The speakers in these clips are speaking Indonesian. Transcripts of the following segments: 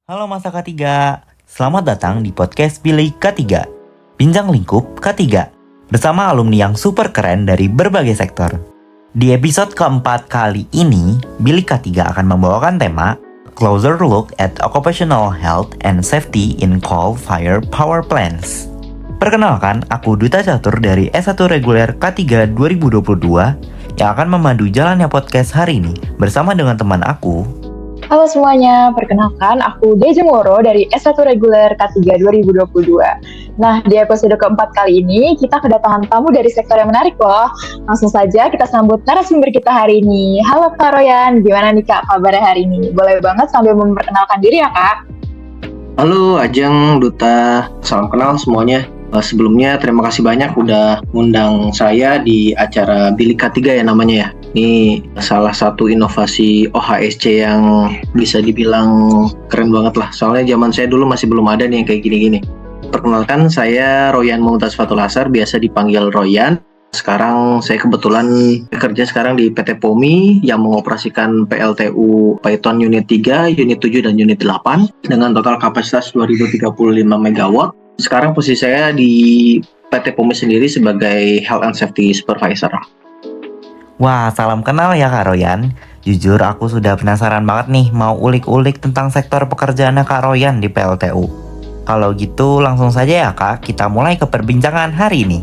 Halo Masa K3, selamat datang di podcast Pilih K3, Bincang Lingkup K3, bersama alumni yang super keren dari berbagai sektor. Di episode keempat kali ini, Bilik K3 akan membawakan tema Closer Look at Occupational Health and Safety in Coal-Fired Power Plants. Perkenalkan, aku Duta Catur dari S1 Reguler K3 2022 yang akan memandu jalannya podcast hari ini bersama dengan teman aku. Halo semuanya, perkenalkan aku Deja Moro dari S1 Reguler K3 2022. Nah, di episode keempat kali ini kita kedatangan tamu dari sektor yang menarik loh. Langsung saja kita sambut narasumber kita hari ini. Halo Kak Royan, gimana nih Kak kabarnya hari ini? Boleh banget sambil memperkenalkan diri ya Kak? Halo Ajeng, Duta, salam kenal semuanya. Sebelumnya terima kasih banyak udah ngundang saya di acara Bilik K3 ya namanya ya. Ini salah satu inovasi OHSC yang bisa dibilang keren banget lah. Soalnya zaman saya dulu masih belum ada nih yang kayak gini-gini. Perkenalkan, saya Royan Mumtaz Fatul Asar, biasa dipanggil Royan. Sekarang saya kebetulan bekerja sekarang di PT POMI yang mengoperasikan PLTU Python Unit 3, Unit 7, dan Unit 8 dengan total kapasitas 2035 MW. Sekarang posisi saya di PT POMI sendiri sebagai Health and Safety Supervisor. Wah, salam kenal ya Kak Royan. Jujur aku sudah penasaran banget nih mau ulik-ulik tentang sektor pekerjaannya Kak Royan di PLTU. Kalau gitu langsung saja ya Kak, kita mulai ke perbincangan hari ini.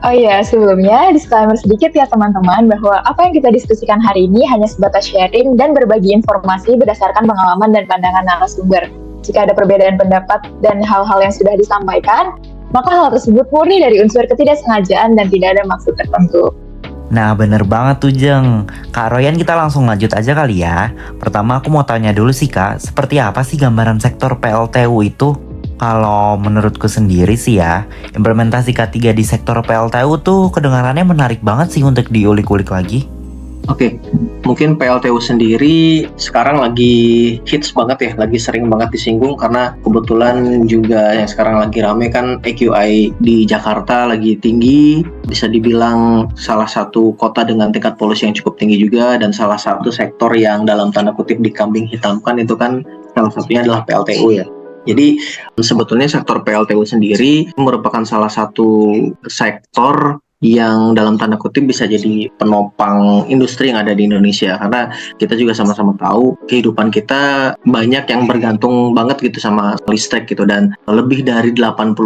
Oh iya, sebelumnya disclaimer sedikit ya teman-teman bahwa apa yang kita diskusikan hari ini hanya sebatas sharing dan berbagi informasi berdasarkan pengalaman dan pandangan narasumber. Jika ada perbedaan pendapat dan hal-hal yang sudah disampaikan, maka hal tersebut murni dari unsur ketidaksengajaan dan tidak ada maksud tertentu. Nah bener banget tuh Jeng. Kak Royan, kita langsung lanjut aja kali ya. Pertama aku mau tanya dulu sih Kak, seperti apa sih gambaran sektor PLTU itu? Kalau menurutku sendiri sih ya, implementasi K3 di sektor PLTU tuh kedengarannya menarik banget sih untuk diulik-ulik lagi. Oke, mungkin PLTU sendiri sekarang lagi hits banget ya, lagi sering banget disinggung karena kebetulan juga yang sekarang lagi rame kan AQI di Jakarta lagi tinggi, bisa dibilang salah satu kota dengan tingkat polusi yang cukup tinggi juga, dan salah satu sektor yang dalam tanda kutip dikambing hitamkan itu kan salah satunya adalah PLTU ya. Jadi sebetulnya sektor PLTU sendiri merupakan salah satu sektor yang dalam tanda kutip bisa jadi penopang industri yang ada di Indonesia, karena kita juga sama-sama tahu kehidupan kita banyak yang bergantung banget gitu sama listrik gitu, dan lebih dari 80%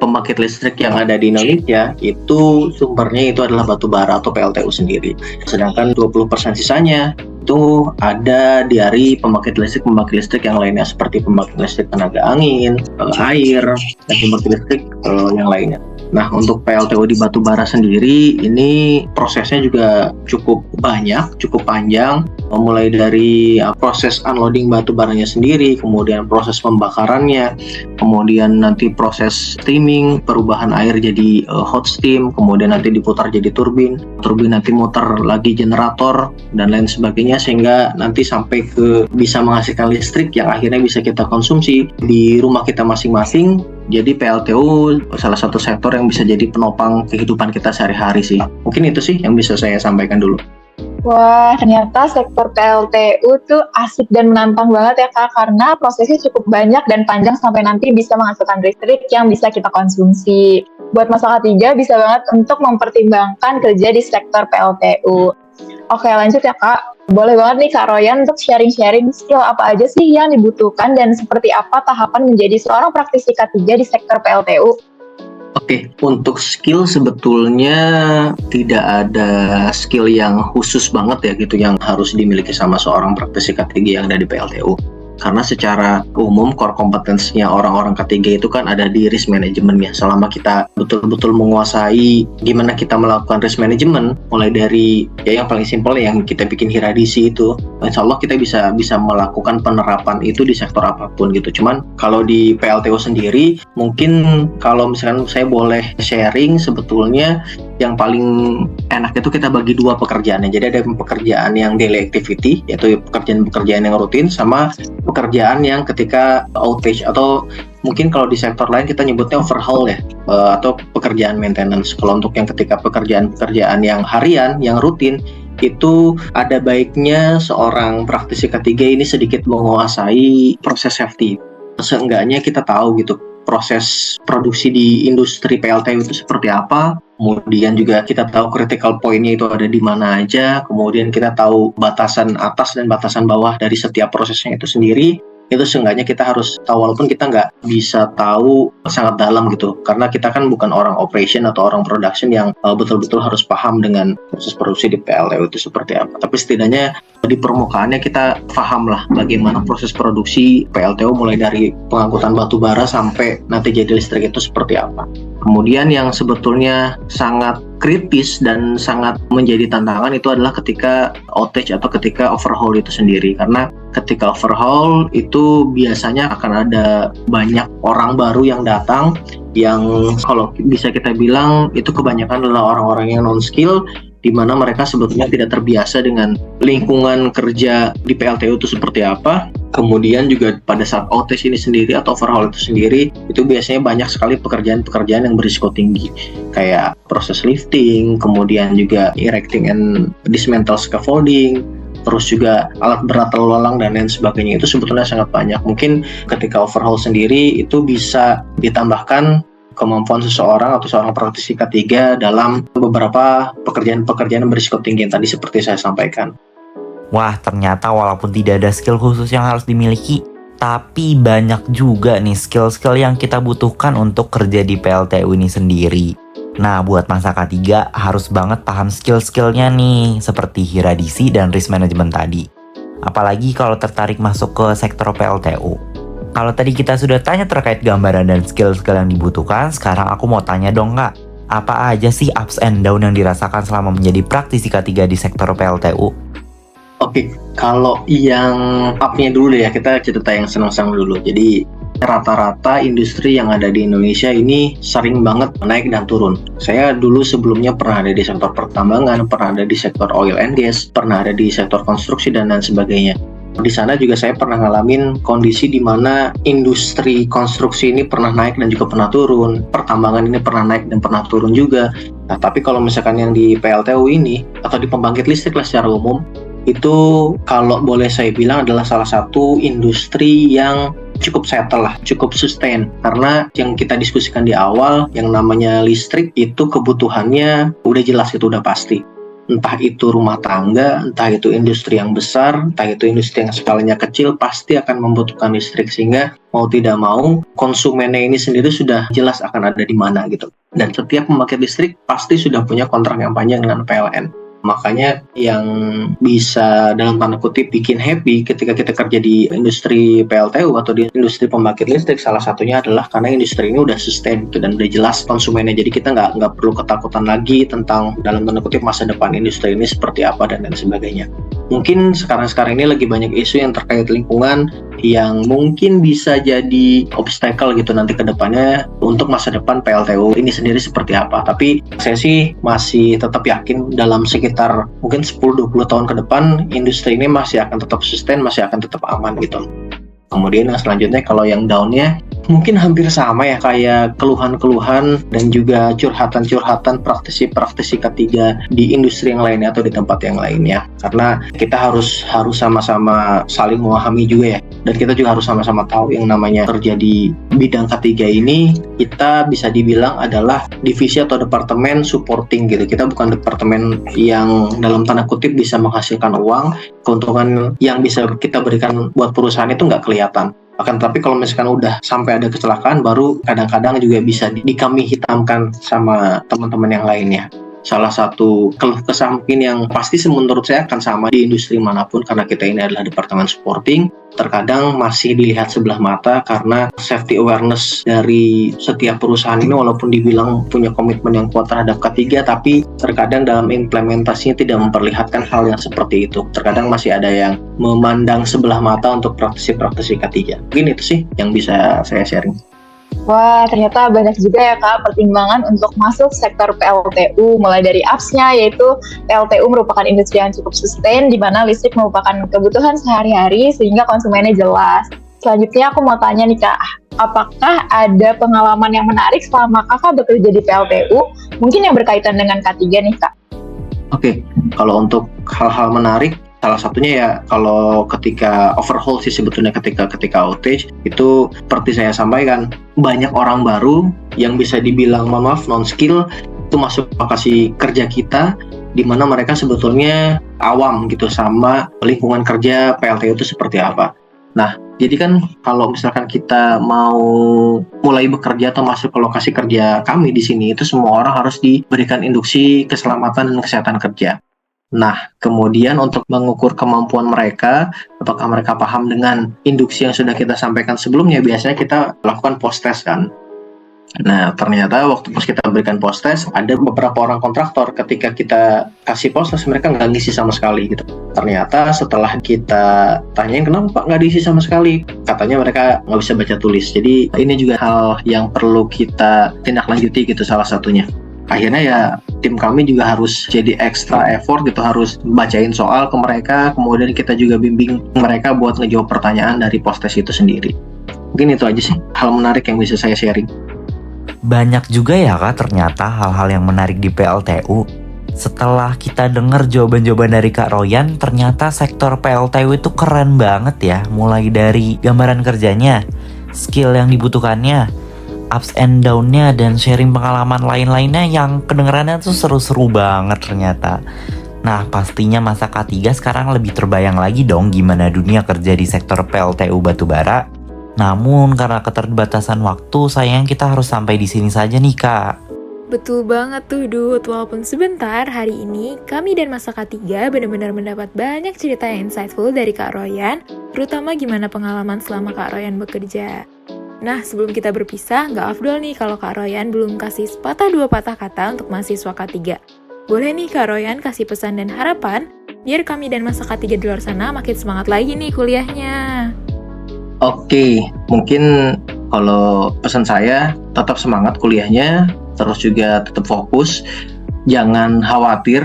pembangkit listrik yang ada di Indonesia itu sumbernya itu adalah batu bara atau PLTU sendiri, sedangkan 20% sisanya itu ada dari pembangkit listrik yang lainnya seperti pembangkit listrik tenaga angin, air, dan pembangkit listrik yang lainnya. Nah, untuk PLTU di batubara sendiri ini prosesnya juga cukup banyak, cukup panjang, mulai dari proses unloading batubaranya sendiri, kemudian proses pembakarannya, kemudian nanti proses steaming, perubahan air jadi hot steam, kemudian nanti diputar jadi turbin nanti muter lagi generator dan lain sebagainya, sehingga nanti sampai ke bisa menghasilkan listrik yang akhirnya bisa kita konsumsi di rumah kita masing-masing. Jadi PLTU salah satu sektor yang bisa jadi penopang kehidupan kita sehari-hari sih. Mungkin itu sih yang bisa saya sampaikan dulu. Wah, ternyata sektor PLTU tuh asik dan menantang banget ya Kak, karena prosesnya cukup banyak dan panjang sampai nanti bisa menghasilkan listrik yang bisa kita konsumsi. Buat masa K3 bisa banget untuk mempertimbangkan kerja di sektor PLTU. Oke, lanjut ya Kak. Boleh banget nih Kak Royan untuk sharing-sharing skill apa aja sih yang dibutuhkan dan seperti apa tahapan menjadi seorang praktisi K3 di sektor PLTU? Oke, untuk skill sebetulnya tidak ada skill yang khusus banget ya gitu yang harus dimiliki sama seorang praktisi K3 yang ada di PLTU. Karena secara umum core kompetensinya orang-orang K3 itu kan ada di risk management-nya. Selama kita betul-betul menguasai gimana kita melakukan risk management, mulai dari ya yang paling simpel yang kita bikin hiradisi itu, insya Allah kita bisa melakukan penerapan itu di sektor apapun gitu. Cuman kalau di PLTU sendiri, mungkin kalau misalkan saya boleh sharing, sebetulnya yang paling enak itu kita bagi dua pekerjaannya. Jadi ada pekerjaan yang daily activity, yaitu pekerjaan yang rutin, sama pekerjaan yang ketika outage, atau mungkin kalau di sektor lain kita nyebutnya overhaul ya, atau pekerjaan maintenance. Kalau untuk yang ketika pekerjaan yang harian, yang rutin, itu ada baiknya seorang praktisi K3 ini sedikit menguasai proses safety. Seenggaknya kita tahu gitu proses produksi di industri PLTU itu seperti apa. Kemudian juga kita tahu critical point-nya itu ada di mana aja. Kemudian kita tahu batasan atas dan batasan bawah dari setiap prosesnya itu sendiri. Itu seenggaknya kita harus tahu, walaupun kita nggak bisa tahu sangat dalam gitu, karena kita kan bukan orang operation atau orang production yang betul-betul harus paham dengan proses produksi di PLTU itu seperti apa. Tapi setidaknya di permukaannya kita paham lah bagaimana proses produksi PLTU mulai dari pengangkutan batu bara sampai nanti jadi listrik itu seperti apa. Kemudian yang sebetulnya sangat kritis dan sangat menjadi tantangan itu adalah ketika outage atau ketika overhaul itu sendiri, karena ketika overhaul itu biasanya akan ada banyak orang baru yang datang yang kalau bisa kita bilang itu kebanyakan adalah orang-orang yang non-skill, di mana mereka sebetulnya tidak terbiasa dengan lingkungan kerja di PLTU itu seperti apa. Kemudian juga pada saat outage ini sendiri atau overhaul itu sendiri, itu biasanya banyak sekali pekerjaan-pekerjaan yang berisiko tinggi, kayak proses lifting, kemudian juga erecting and dismantle scaffolding, terus juga alat berat lalu lalang dan lain sebagainya. Itu sebetulnya sangat banyak. Mungkin ketika overhaul sendiri itu bisa ditambahkan kemampuan seseorang atau seorang praktisi K3 dalam beberapa pekerjaan-pekerjaan yang berisiko tinggi yang tadi seperti saya sampaikan. Wah, ternyata walaupun tidak ada skill khusus yang harus dimiliki, tapi banyak juga nih skill-skill yang kita butuhkan untuk kerja di PLTU ini sendiri. Nah, buat masa K3 harus banget paham skill-skillnya nih, seperti hiradisi dan risk management tadi. Apalagi kalau tertarik masuk ke sektor PLTU. Kalau tadi kita sudah tanya terkait gambaran dan skill-skill yang dibutuhkan, sekarang aku mau tanya dong Kak, apa aja sih ups and down yang dirasakan selama menjadi praktisi K3 di sektor PLTU? Oke, kalau yang up-nya dulu deh ya, kita cerita yang senang-senang dulu. Jadi rata-rata industri yang ada di Indonesia ini sering banget naik dan turun. Saya dulu sebelumnya pernah ada di sektor pertambangan, pernah ada di sektor oil and gas, pernah ada di sektor konstruksi dan lain sebagainya. Di sana juga saya pernah ngalamin kondisi di mana industri konstruksi ini pernah naik dan juga pernah turun, pertambangan ini pernah naik dan pernah turun juga. Nah, tapi kalau misalkan yang di PLTU ini atau di pembangkit listrik lah secara umum, itu kalau boleh saya bilang adalah salah satu industri yang cukup settle lah, cukup sustain. Karena yang kita diskusikan di awal, yang namanya listrik itu kebutuhannya udah jelas, itu udah pasti. Entah itu rumah tangga, entah itu industri yang besar, entah itu industri yang skalanya kecil, pasti akan membutuhkan listrik. Sehingga mau tidak mau, konsumennya ini sendiri sudah jelas akan ada di mana gitu. Dan setiap pembangkit listrik pasti sudah punya kontrak yang panjang dengan PLN. Makanya yang bisa dalam tanda kutip bikin happy ketika kita kerja di industri PLTU atau di industri pembangkit listrik, salah satunya adalah karena industri ini udah sustain gitu, dan udah jelas konsumennya. Jadi kita nggak perlu ketakutan lagi tentang dalam tanda kutip masa depan industri ini seperti apa dan lain sebagainya. Mungkin sekarang ini lagi banyak isu yang terkait lingkungan yang mungkin bisa jadi obstacle gitu nanti ke depannya untuk masa depan PLTU ini sendiri seperti apa. Tapi saya sih masih tetap yakin dalam sekitar mungkin 10-20 tahun ke depan industri ini masih akan tetap sustain, masih akan tetap aman gitu. Kemudian yang selanjutnya kalau yang down-nya mungkin hampir sama ya, kayak keluhan-keluhan dan juga curhatan-curhatan praktisi-praktisi K3 di industri yang lainnya atau di tempat yang lainnya. Karena kita harus sama-sama saling memahami juga ya, dan kita juga harus sama-sama tahu yang namanya kerja di bidang K3 ini, kita bisa dibilang adalah divisi atau departemen supporting gitu. Kita bukan departemen yang dalam tanda kutip bisa menghasilkan uang. Keuntungan yang bisa kita berikan buat perusahaan itu nggak kelihatan. Akan tetapi kalau misalkan udah sampai ada kecelakaan, baru kadang-kadang juga bisa dikambing hitamkan sama teman-teman yang lainnya. Salah satu keluh kesah mungkin yang pasti menurut saya akan sama di industri manapun, karena kita ini adalah departemen supporting, terkadang masih dilihat sebelah mata karena safety awareness dari setiap perusahaan ini walaupun dibilang punya komitmen yang kuat terhadap K3, tapi terkadang dalam implementasinya tidak memperlihatkan hal yang seperti itu. Terkadang masih ada yang memandang sebelah mata untuk praktisi-praktisi K3. Mungkin itu sih yang bisa saya sharing. Wah, ternyata banyak juga ya Kak pertimbangan untuk masuk sektor PLTU, mulai dari ups-nya yaitu PLTU merupakan industri yang cukup sustain di mana listrik merupakan kebutuhan sehari-hari sehingga konsumennya jelas. Selanjutnya aku mau tanya nih Kak, apakah ada pengalaman yang menarik selama Kakak bekerja di PLTU, mungkin yang berkaitan dengan K3 nih Kak? Oke, kalau untuk hal-hal menarik, salah satunya ya kalau ketika overhaul sih sebetulnya ketika outage itu seperti saya sampaikan, banyak orang baru yang bisa dibilang mohon maaf non skill itu masuk lokasi kerja kita, di mana mereka sebetulnya awam gitu sama lingkungan kerja PLTU itu seperti apa. Nah, jadi kan kalau misalkan kita mau mulai bekerja atau masuk ke lokasi kerja kami di sini, itu semua orang harus diberikan induksi keselamatan dan kesehatan kerja. Nah, kemudian untuk mengukur kemampuan mereka, apakah mereka paham dengan induksi yang sudah kita sampaikan sebelumnya, biasanya kita lakukan post-test kan. Nah, ternyata waktu pas kita berikan post-test, ada beberapa orang kontraktor ketika kita kasih post-test, mereka nggak ngisi sama sekali gitu. Ternyata setelah kita tanyain, kenapa Pak nggak diisi sama sekali? Katanya mereka nggak bisa baca tulis. Jadi ini juga hal yang perlu kita tindak lanjuti gitu salah satunya. Akhirnya ya tim kami juga harus jadi extra effort gitu, harus bacain soal ke mereka, kemudian kita juga bimbing mereka buat ngejawab pertanyaan dari post-test itu sendiri. Mungkin itu aja sih hal menarik yang bisa saya sharing. Banyak juga ya Kak ternyata hal-hal yang menarik di PLTU. Setelah kita dengar jawaban-jawaban dari Kak Royan, ternyata sektor PLTU itu keren banget ya. Mulai dari gambaran kerjanya, skill yang dibutuhkannya, ups and down-nya, dan sharing pengalaman lain-lainnya yang kedengarannya tuh seru-seru banget ternyata. Nah, pastinya masa K3 sekarang lebih terbayang lagi dong gimana dunia kerja di sektor PLTU batubara. Namun karena keterbatasan waktu, sayang kita harus sampai di sini saja nih Kak. Betul banget tuh Dut, walaupun sebentar hari ini kami dan Masa K3 benar-benar mendapat banyak cerita yang insightful dari Kak Royan, terutama gimana pengalaman selama Kak Royan bekerja. Nah, sebelum kita berpisah, nggak afdol nih kalau Kak Royan belum kasih sepatah dua patah kata untuk mahasiswa K3. Boleh nih Kak Royan kasih pesan dan harapan, biar kami dan Masa K3 di luar sana makin semangat lagi nih kuliahnya. Oke, mungkin kalau pesan saya tetap semangat kuliahnya, terus juga tetap fokus, jangan khawatir,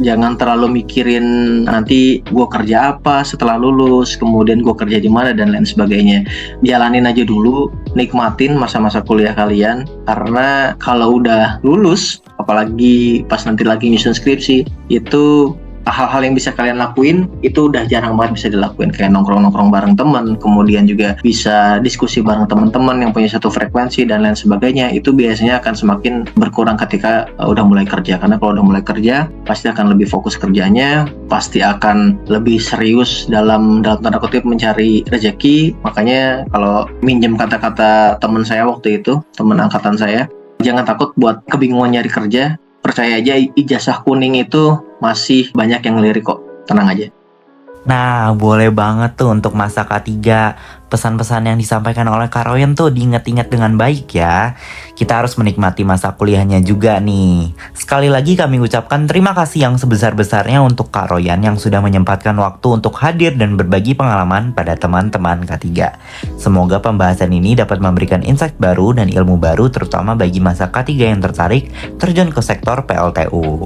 jangan terlalu mikirin nanti gue kerja apa setelah lulus, kemudian gue kerja di mana dan lain sebagainya. Jalanin aja dulu, nikmatin masa-masa kuliah kalian, karena kalau udah lulus, apalagi pas nanti lagi nyusun skripsi, itu hal-hal yang bisa kalian lakuin itu udah jarang banget bisa dilakuin, kayak nongkrong-nongkrong bareng teman, kemudian juga bisa diskusi bareng teman-teman yang punya satu frekuensi dan lain sebagainya. Itu biasanya akan semakin berkurang ketika udah mulai kerja, karena kalau udah mulai kerja pasti akan lebih fokus kerjanya, pasti akan lebih serius dalam tanda kutip mencari rezeki. Makanya kalau minjem kata-kata teman saya waktu itu, teman angkatan saya, jangan takut buat kebingungan nyari kerja. Percaya aja ijazah kuning itu masih banyak yang ngelirik kok, tenang aja. Nah, boleh banget tuh untuk masa K3. Pesan-pesan yang disampaikan oleh Kak Royan tuh diingat-ingat dengan baik ya. Kita harus menikmati masa kuliahnya juga nih. Sekali lagi kami ucapkan terima kasih yang sebesar-besarnya untuk Kak Royan yang sudah menyempatkan waktu untuk hadir dan berbagi pengalaman pada teman-teman K3. Semoga pembahasan ini dapat memberikan insight baru dan ilmu baru terutama bagi masa K3 yang tertarik terjun ke sektor PLTU.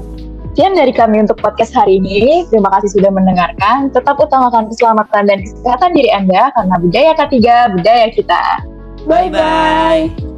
Sekian dari kami untuk podcast hari ini. Terima kasih sudah mendengarkan. Tetap utamakan keselamatan dan kesehatan diri Anda, karena budaya K3, budaya kita. Bye-bye!